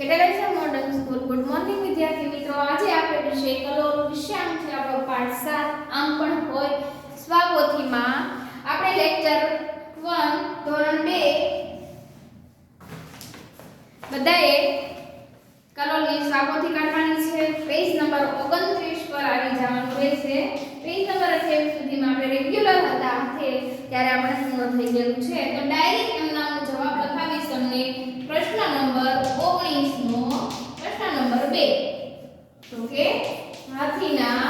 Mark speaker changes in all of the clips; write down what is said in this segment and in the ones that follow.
Speaker 1: Catalyzer Modern School. Good morning વિદ્યાર્થી મિત્રો. આજે આપણે વિષય કલર વિષયાંક છે આપણો પાઠ 7 આમ પણ હોય સ્વાપોથીમાં આપણે લેક્ચર 1 ધોરણ 2 બધાએ કલરની સ્વાપોથી કાઢવાની છે. પેજ નંબર 29 પર આવી જવાનું રહેશે. પેજ નંબર 28 સુધીમાં આપણે રેગ્યુલર હતા ત્યારે આપણે પૂર્ણ થઈ ગયું છે. તો ડાયરેક્ટ એમના જવાબ લખાવીશ તમને. પ્રશ્ન નંબર 19 નો પ્રશ્ન નંબર 2 તો કે હાથીના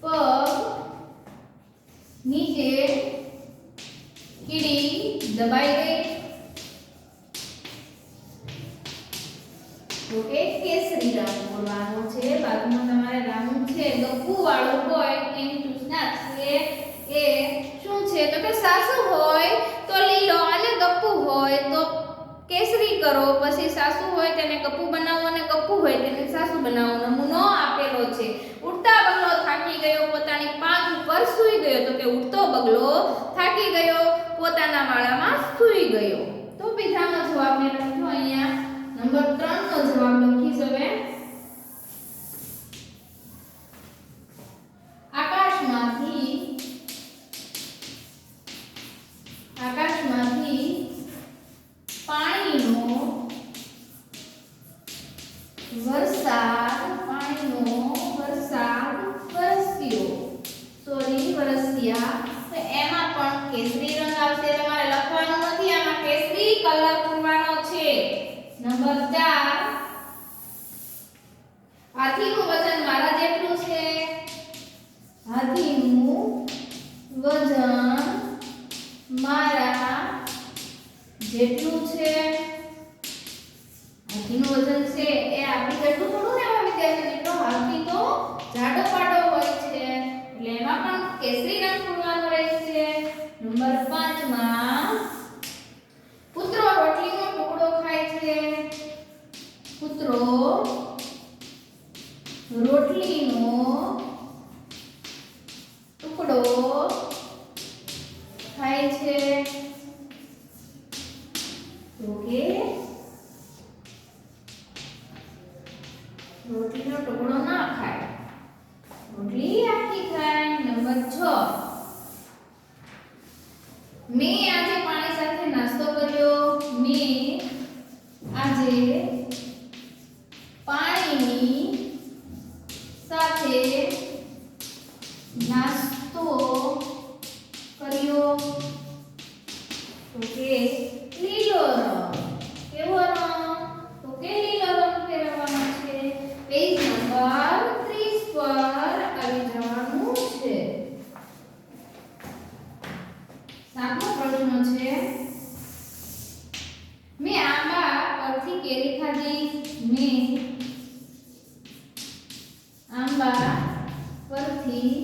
Speaker 1: પગ નીચે કીડી દબાઈ ગઈ તો કે કેસરી રંગ બોલવાનો છે. બાજુમાં તમારે રંગ છે ગપ્પુ વાળું હોય એની સૂચના છે. એ શું છે તો કે સાસુ હોય તો લીલો અને ગપ્પુ હોય તો કેસરી કરો. પછી સાસુ હોય તેને ગપ્પુ બનાવો અને ગપ્પુ હોય તેને સાસુ બનાવો. નમૂનો આપેલો છે. ઉડતા બગલો થાકી ગયો પોતાની પાંખ ઉપર સૂઈ ગયો તો કે ઉડતો બગલો થાકી ગયો પોતાના માળામાં સૂઈ ગયો. તો બીજાનો જવાબ મેં લખ્યો અહીંયા નંબર 3 નો જવાબ લખીશ. હવે આકાશમાંથી પાણીનો વરસાદ વરસ્યા તો એમાં પણ કેસરી રંગ આવશે. તમારે લખવાનું નથી, આમાં કેસરી કલર પૂરવાનો છે. નંબર 4 હાથીનું વજન મારા જેટલું છે. હાથીનું વજન મારા જેટલું છે. હાથીનું વજન છે એ આપણી જેટલું થોડું ને આવે વિદ્યાર્થી મિત્રો. હાથી તો જાડો પાડો હોય છે એટલે એમાં પણ કેસરી રંગ પૂરવાનો રહેશે. નંબર 5 માં કૂતરો રોટલીનો ટુકડો ખાય છે. કૂતરો રોટલીનો ટુકડો ખાય છે તો કે રોટલીનો ટુકડો ના ખાય, રોટલી આખી ખાય. નંબર 6 મેં આજે પાણી સાથે નાસ્તો કર્યો. મેં આજે પાણીની સાથે નાસ્તો કર્યો તો કે લીલો રંગ. કેવો રંગ તો કે લીલો રંગ ફેરવવાનો છે. પેજ નંબર 30 પર આવી જવાનું છે. 7મો પ્રશ્ન છે મેં આંબા પરથી કેરી ખાધી. મેં આંબા પરથી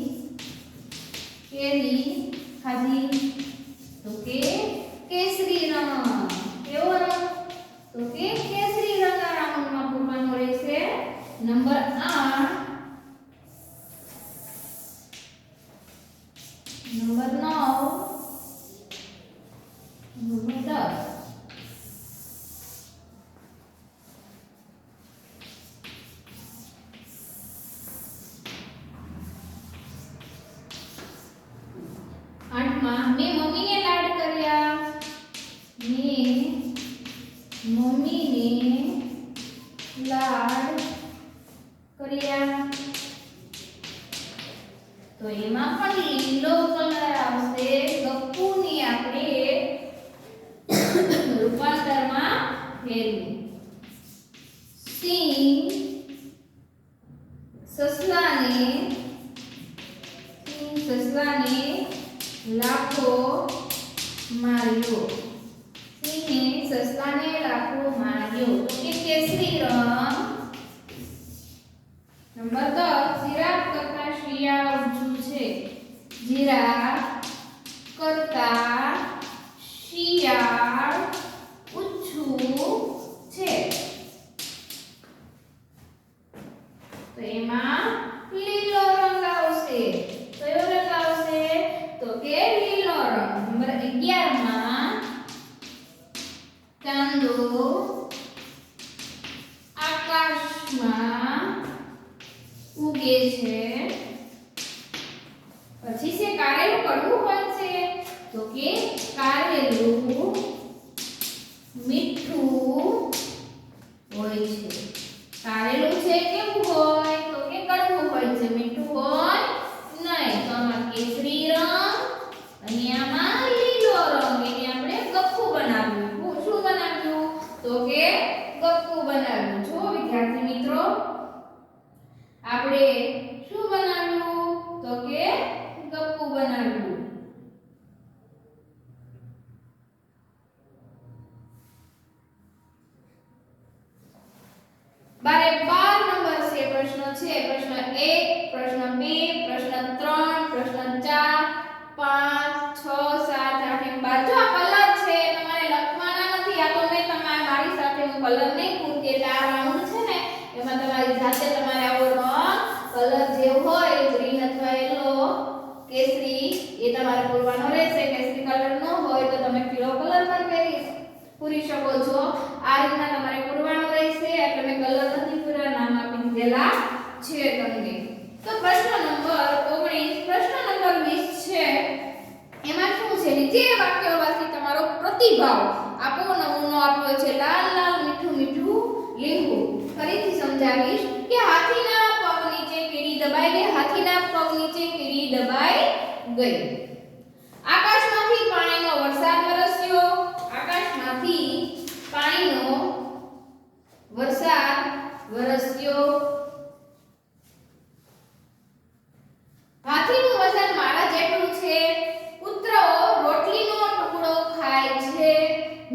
Speaker 1: કેરી ખાધી તો કે કેસરી રંગ. કેવો રંગ તો કે કેસરી રંગ રાઉન્ડમાં પૂરવાનો રહેશે. નંબર 8 નંબર 9 નંબર 10 8માં મેં મમ્મીને લાડ કર્યા. મેં મમ્મીને લાડ કર્યા તો એમાં પણ લીલો કલર આવશે. ગપ્પુની આપણે રૂપાંતરમાં ફેરવી. સિંહ સસલાને લાખો માર્યો. સિંહે સસલાને લાખો માર્યો તો કે કેસરી રંગ. નંબર 10 જીરાફ કરતા શિયાળ ઊંચું છે. જીરાફ કરતા શિયાળ ઊંચું છે તો એમાં લીલો રંગ આવશે. કયો રંગ આવશે તો કે લીલો રંગ. નંબર 11 માં ચાંદો આકાશમાં ઉગે છે. પછી છે કારેલું કડવું હોય છે તો કે કારેલું મીઠું હોય છે. કારેલું છે કેવું હોય તો કે કડવું હોય છે, મીઠું હોય નહીં. તો આમાં કેસરી રંગ અને આમાં લીલો રંગ, એને આપણે ગપ્પુ બનાવ્યું. શું બનાવ્યું તો કે ગપ્પુ બનાવ્યું. જો વિદ્યાર્થી મિત્રો આપણે શું બનાવ્યું તો કે ગપ્પુ બનાવ્યું. બારે 12 નંબર છે પ્રશ્ન છે. પ્રશ્ન 1, પ્રશ્ન 2, પ્રશ્ન 3, પ્રશ્ન 4, 5, 6, 7, 8 એમ બાજુ આ કલર છે તમારે લખવાના નથી. આ તો મેં તમારે મારી સાથે હું કલર નહીં પૂરતી એટલે આ રાઉન્ડ છે ને એમાં તમારી જાતે તમારે આવો રંગ કલર જે હોય ગ્રીન અથવા યલો કેસરી એ તમારે પૂરવાનો રહેશે. કેસરી કલર ન હોય તો તમે પીળો કલર પણ પૂરી શકો છો. આ રીતના તમારે પૂરવાનું રહેશે. એટલે મેં કલર નથી પૂરા, નામ આપી દીધેલા છે તમને. તો પ્રશ્ન નંબર 19, પ્રશ્ન નંબર 20 છે. એમાં શું છે નીચે વાક્યવાથી તમારો પ્રતિભાવ આપો. નમૂનો આપ્યો છે લાલ લાલ મીઠું મીઠું લીંબુ. ફરીથી સમજાવીશ કે હાથીના પગ નીચે કીડી દબાઈ ગઈ. હાથીના પગ નીચે કીડી દબાઈ ગઈ. આકાશમાંથી પાણીનો વરસાદ વરસ્યો. આકાશમાંથી પાણીનો વરસાદ વરસ્યો. હાથીનું વજન મારા જેટલું છે. કૂતરાઓ રોટલીનો ટુકડો ખાય છે.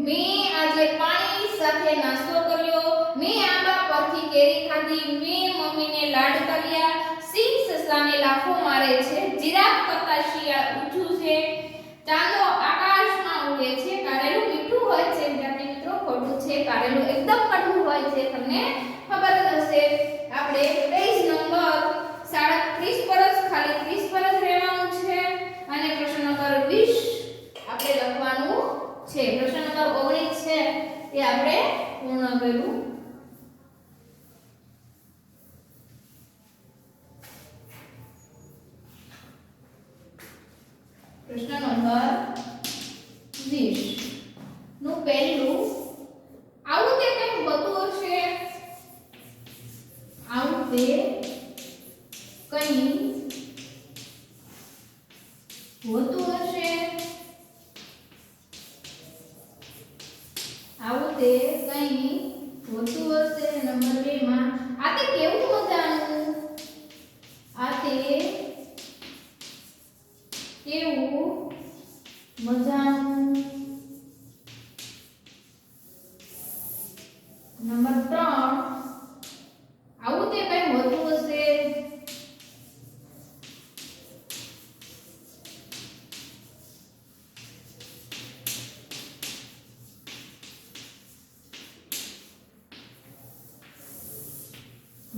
Speaker 1: મેં આજે પાણી સાથે નાસ્તો કર્યો. મેં આંબા પરથી કેરી ખાધી. મેં મમ્મીને લાડ કર્યા. સિંહ સસલાને લાફો મારે છે. જીરાફ કરતા શિયાળ ઊંચું છે. ચાંદો આકાશમાં ઉડે છે. કારેલું મીઠું હોય છે. વિદ્યાર્થી મિત્રો ખોટું છે. કારેલું એકદમ કડવું હોય છે, તમને ખબર જ હશે. આપણે પેજ નંબર 37 પર જ ખાલી 30 પર જ રહેવાનું છે અને પ્રશ્ન નંબર 20 આપણે લખવાનું છે. પ્રશ્ન નંબર 19 છે એ આપણે પૂર્ણ કર્યું. પ્રશ્ન નંબર 20 નું પહેલું આવું તે કંઈ હોતું હશે. આવું તે કંઈ હોતું હશે. આવું તે કંઈ હોતું હશે. નંબર 2 માં આ તે કેવું મજાનું. આ તે કેવું મજાનું. નંબર 3 આવું તે કંઈ હોતું હશે.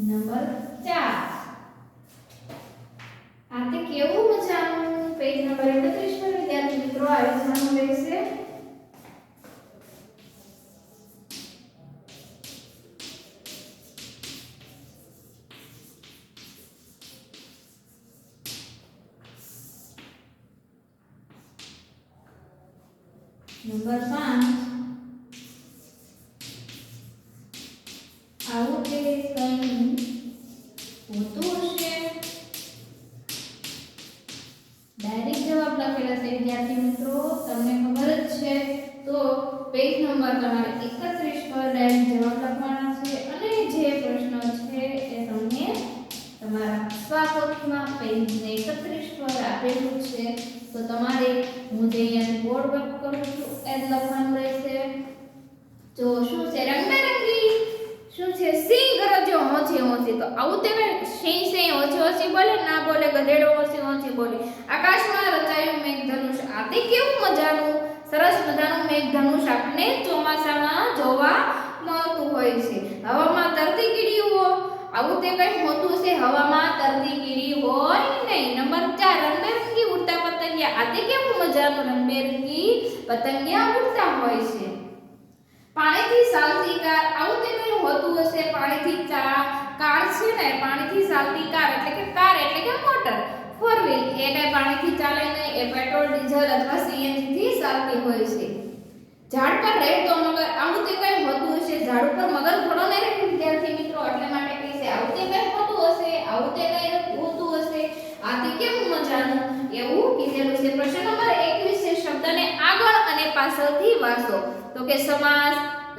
Speaker 1: નંબર 4 આ તે કેવું મજાનું. પેજ નંબર 31 પર વિદ્યાર્થી મિત્રો આવી જવાનું રહેશે. નંબર 5 આવું તે કંઈ હોતું હશે. ડાયરેક્ટ જવાબ લખેલા છે વિદ્યાર્થી મિત્રો, તમને ખબર જ છે. તો પેજ નંબર તમારે 31 પર ડાયરેક્ટ જવાબ લખવાના છે અને જે પ્રશ્ન છે એ તમને તમારા સ્વાપોથીમાં પેજ 31 પર આપેલું છે. તો તમારે હું જે અહીંયા બોર્ડ વર્ક કરું છું એ જ લખવાનું રહેશે. તો શું છે રંગબેરંગી. શું છે સિંહ ગરજ્યો હોંચી હોંચી. તો આવું તે સિંહ સિંહ હોંચી હોંચી બોલે ના બોલે. ગધેડો હોંચી હોંચી બોલે. આકાશમાં રચાયું મેઘધનુષ. આ તે કેવું મજાનું સરસ મજાનું મેઘધનુષ આપણને ચોમાસામાં જોવા મળતું હોય છે. હવામાં તરતી કીડીઓ. આવું તે કંઈ હોતું છે. હવામાં તરતી કીડી હોય નહીં. નંબર 4 રંગબેરંગી ઉડતા પતંગિયા. આ તે કેવું મજાનું રંગબેરંગી પતંગિયા ઉડતા હોય છે. પાણીથી ચાલતી કાર. આવું તે કંઈ હોતું હશે પાણીથી કાર છે ને પાણીથી ચાલતી કાર એટલે કે મોટર. ફોર વ્હીલ એ કઈ પાણીથી ચાલે નહીં, એ પેટ્રોલ ડીઝલ અથવા સીએનજી થી ચાલતી હોય છે. ઝાડ પર રહેતો મગર, આવું તે કઈ હોતું હશે? ઝાડ ઉપર મગર થોડો ને રહે વિદ્યાર્થી મિત્રો, એટલે માટે કહે છે આવું તે કઈ હોતું હશે, આવું તે કઈ હોતું હશે. આથી કેવું મજાનું એવું કીધેલું છે. પ્રશ્ન નંબર 21 છે શબ્દને આગળ અને પાછળથી વાંચો. તો કે સમાસ,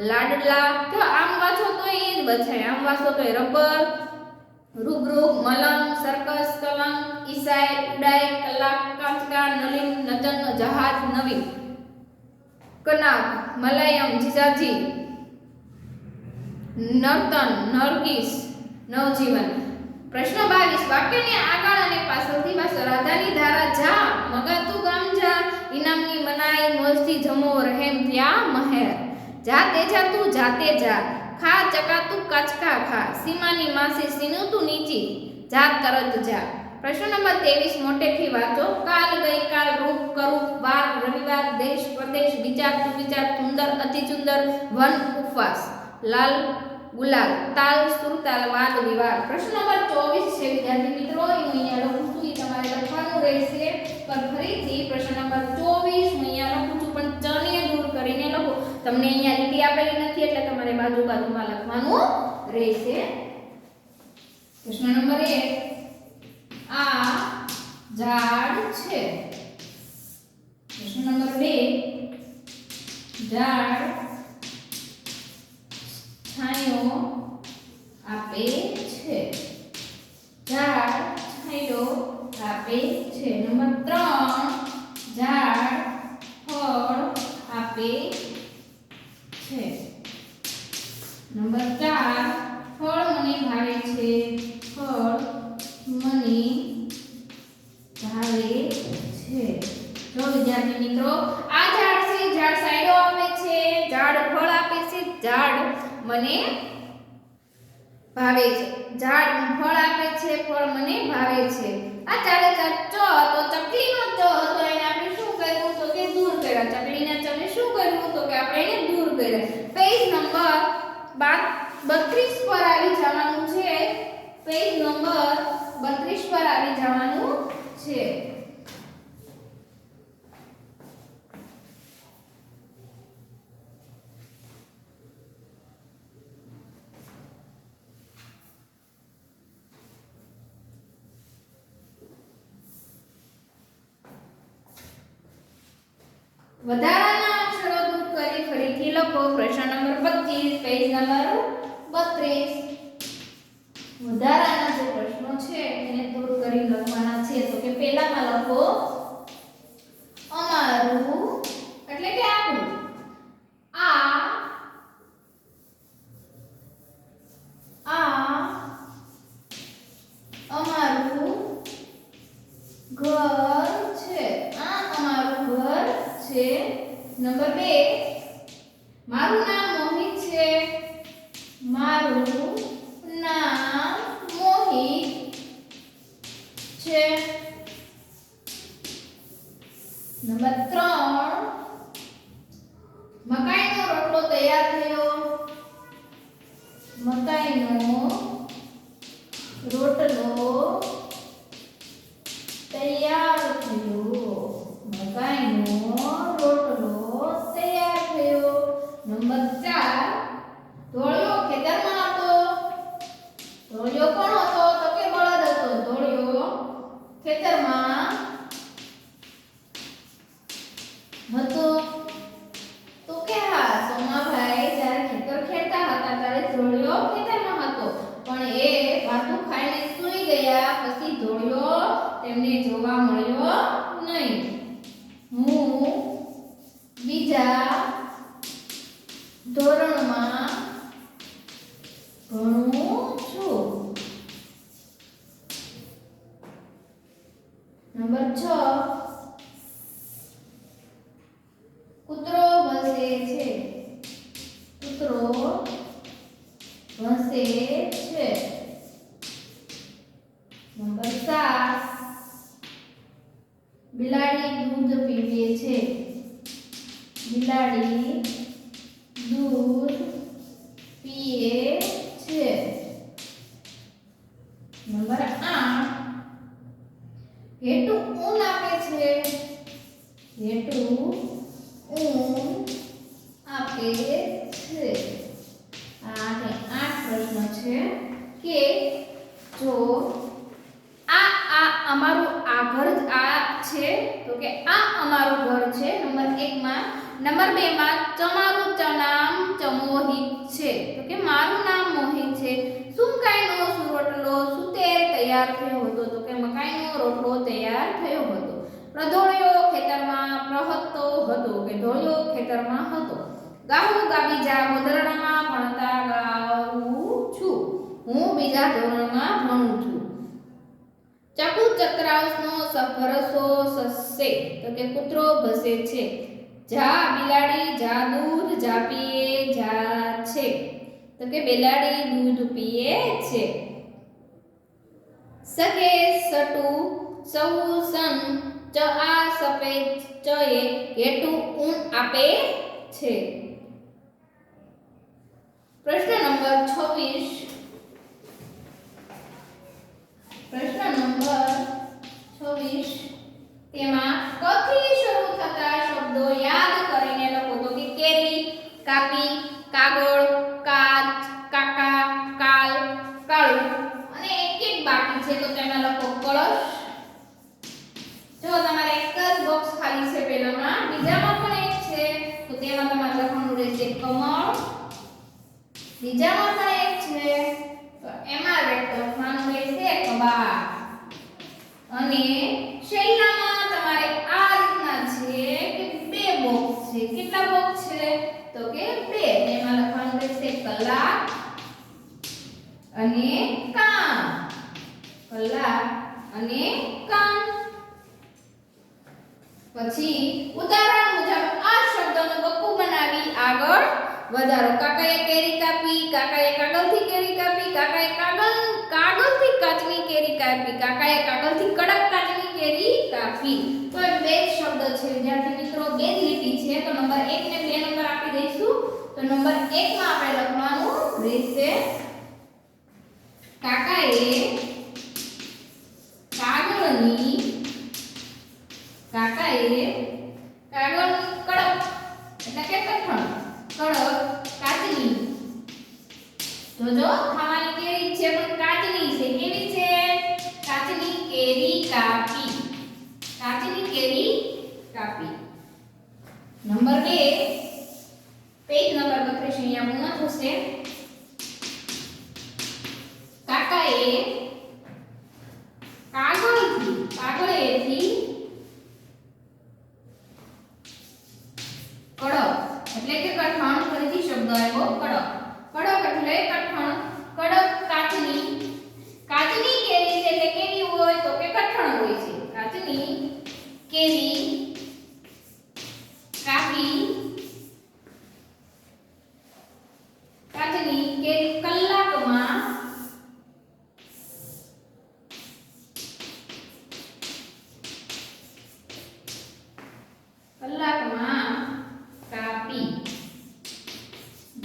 Speaker 1: લાડલા, તો આમ વાંચો તો એ જ બચાય, આમ વાંચો તો રબર, રૂબરૂ, મલમ, સર્કસ, કલંક, ઈસાઈ, ઉડાઈ, કલાક, કાંચકા, નલિન, નચન, જહાજ, નવીન, કનાક, મલયમ, જીજાજી, નર્તન, નરગીસ, નવજીવન. પ્રશ્ન 22 વાક્યને આગળ અને પાછળથી વાંચો. રાધાની ધારા જા, મગાતું ગામ જા, ઇનામની મનાઈ, મોજથી જમો, રહેમ ત્યાં મહેર. જા તેજા તું જાતે જા, ખા ચકાતું કાચકા ખા, સીમાની માસી સીનું તું નીચી, જા તરત જા. પ્રશ્ન નંબર 23 મોટેથી વાંચો. કાલ, ગઈકાલ, રૂપ, કરૂપ, વાર, રવિવાર, દેશ, પ્રદેશ, વિચાર, તું વિચાર, સુંદર, અતિ સુંદર, વન, ઉપવાસ, લાલ, ગુલાલ, તાલ, સુરતાલ, વાદ, વિવાદ. પ્રશ્ન નંબર 24 છે વિદ્યાર્થી મિત્રો, હું અહીંયા લખું છું, એ તમારે લખવાનું રહેશે. પણ ફરીથી પ્રશ્ન નંબર 24 હું અહીંયા લખું છું, પણ ચ ને દૂર કરીને લખો. તમને અહીંયા લીટી આપેલી નથી એટલે તમારે બાજુમાં લખવાનું રહેશે. પ્રશ્ન નંબર 1 આ ઝાડ છે. પ્રશ્ન નંબર 2 ઝાડ છાંયો આપે છે. ઝાડ છાંયો આપે છે. નંબર 3 ઝાડ ફળ આપે છે. નંબર 4 ફળ મને ભાવે છે. ફળ મને ભાવે છે. જો વિદ્યાર્થી મિત્રો, આ ઝાડ છે, ઝાડ છાંયો આપે છે, ઝાડ ફળ આપે છે, ઝાડ મને ભાવે છે. ઝાડ ફળ આપે છે, ફળ મને ભાવે છે. આ ચાલે ચાલ ચ તો ચકલીનો ચ હતો, એને આપણે શું કર્યું તો કે દૂર કર્યા. ચકલીના ચ ને શું કર્યું તો કે આપણે એને દૂર કર્યા. પેજ નંબર 32 પર આવી જવાનું છે. પેજ નંબર 32 પર આવી જવાનું છે. વધારાના અક્ષરો દૂર કરી ફરીથી લખો. પ્રશ્ન નંબર 25 પેજ નંબર 32. વધારાના જે પ્રશ્નો છે એને દૂર કરી લખવાના છે. તો કે પહેલામાં લખો અમારું એટલે કે આપણું. આ અમારું ઘર છે. આ અમારું ઘર છે. નંબર 2 મારું નામ મોહિત છે. મારું નામ મોહિત છે. નંબર 3 મકાઈનો રોટલો તૈયાર થયો. મકાઈનો રોટલો તૈયાર થયો. મકાઈનો રોટલો તૈયાર થયો. નંબર 4 ધોળિયો ખેતરમાં હતો. ધોળિયો કોણ હતો તો કે બળદ હતો. ધોળિયો ખેતરમાં હતો. તો કે હા, સોમાભાઈ જ્યારે ખેતર ખેડતા હતા ત્યારે ધોળિયો ખેતરમાં હતો, પણ એ ભાતું ખાઈને સૂઈ ગયા. પછી ધોળિયો તેમને જોવા મળ્યો નહીં. હું બીજા ધોરણમાં ભણું છું. નંબર 6 કૂતરો ભસે છે. કૂતરો ભસે છે. નંબર 7 બિલાડી દૂધ પીવે છે. બિલાડી દૂધ પીએ નંબર 2 માં તમારું નામ ચમોહિત છે તો કે મારું નામ મોહિત છે. શું કાયનો રોટલો સુતેર તૈયાર થયો હતો તો કે મકાઈનો રોટલો તૈયાર થયો હતો. પ્રધોળિયો ખેતરમાં પ્રહતો હતો કે ધોળિયો ખેતરમાં હતો. ગાવું ગાબી જા ધોરણમાં ભણતા ગાઉં છું. હું બીજા ધોરણમાં ભણું છું. ચાકુ ચક્રાસનો ભરસો સસે તો કે કૂતરો ભસે છે. જા બિલાડી જા દૂધ જા પીએ જા છે તો કે બિલાડી દૂધ પીએ છે. સકે સટુ સૌ સન ચ આ સફેદ ચએ ઘેટું ઊન આપે છે. પ્રશ્ન નંબર 26 તેમાં ક થી શરૂ થતા શબ્દો યાદ કરીને લખો તો કે કેરી કાપી કાગળ કાચ કાકા કાલ કાળું અને એક બાકી છે તો તેમાં લખો કળશ. જો તમારે એક જ બોક્સ ખાલી છે પહેલામાં, બીજામાં પણ એક છે તો તેમાં તમારે લખવાનું રહેશે કમળ. બીજામાં પણ એક છે તો એમાં લખવાનું રહેશે કબાટ. અને શૈલામાં તમારે આ રીતના છે કે બે બોક્સ છે. કેટલા બોક્સ છે તો કે બે. તેમાં લખવાનું રહેશે કલાક અને કામ. કલાક અને કામ. પછી ઉદાહરણ મુજબ આ શબ્દનો ગપ્પુ બનાવી આગળ વધારો. કાકાએ કેરી કાપી, કાકાએ કાગળથી કેરી કાપી, કાકાએ કાગળથી કાચની કેરી કાપી, કાકાએ કાગળથી કડક કાચની કેરી કાપી. તો એ બે શબ્દ છે વિદ્યાર્થી મિત્રો, બે જ લીટી છે. તો નંબર 1 ને 2 નંબર આપી દઈશું. તો નંબર 1 માં આપણે લખવાનું રહેશે કાકાએ કાગળની કાગળની કડક એટલે કે કઠણ કડક કાચની. જોજો ખાવાની કેરી છે પણ કાચની છે. કેવી છે? કાચની કેરી કાપી. કાચની કેરી કાપી. નંબર 2 પેજ નંબર 32 અહીંયા પૂર્ણ થશે. કાકાએ કાગળેથી કડક એટલે કે કઠણ. ફરીથી શબ્દ આવ્યો કડક. કડક એટલે કઠણ. કડક કાચની કેરી છે એટલે કેવી હોય તો કે કઠણ હોય છે. કાચની કેરી કાપી. કાચની કેરી કલાકમાં કાપી.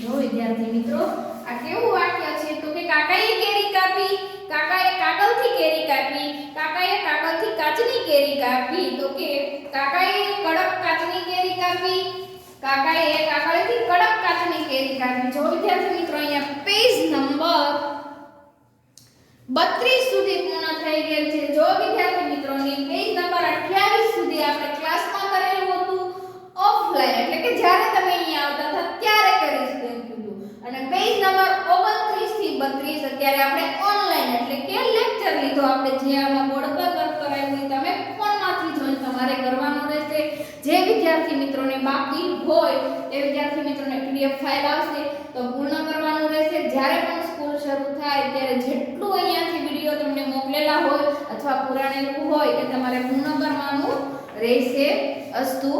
Speaker 1: જો વિદ્યાર્થી મિત્રો આ કેવું વાક્ય છે તો કે કાકાએ કેરી કાપી, કાકાએ કાગળથી કેરી કાપી, કાકાએ કાગળથી કાચની કેરી કાપી. તો કે કાકાએ કડક કાચની કેરી કાપી, કાકાએ કાગળથી કડક કાચની કેરી કાપી. જો વિદ્યાર્થી મિત્રો અહીંયા પેજ નંબર 32 સુધી પૂર્ણ થઈ ગયેલ છે. જો વિદ્યાર્થી મિત્રોની પેજ નંબર 28 સુધી આપણે ક્લાસમાં કરેલું હતું ઓફલાઈન એટલે કે જ્યારે તમે અહીંયા આવતા હતા ત્યારે કરીશું એમ કીધું. અને પેજ નંબર 29 થી 32 અત્યારે આપણે ઓનલાઈન એટલે કે લેક્ચર લીધો. આપણે જે આમાં બોર્ડ પર વર્ક કરાવ્યું હોય તમે ફોનમાંથી જોઈને તમારે કરવાનું રહેશે. જે વિદ્યાર્થી મિત્રોને બાકી હોય એ વિદ્યાર્થી મિત્રોને PDF ફાઇલ આવશે તો પૂર્ણ કરવાનું રહેશે. જ્યારે પણ સ્કૂલ શરૂ થાય ત્યારે જેટલું અહીંયાથી વિડિયો તમને મોકલેલા હોય અથવા પુરાણેલું હોય એ તમારે પૂર્ણ કરવાનું રહેશે. અસ્તુ.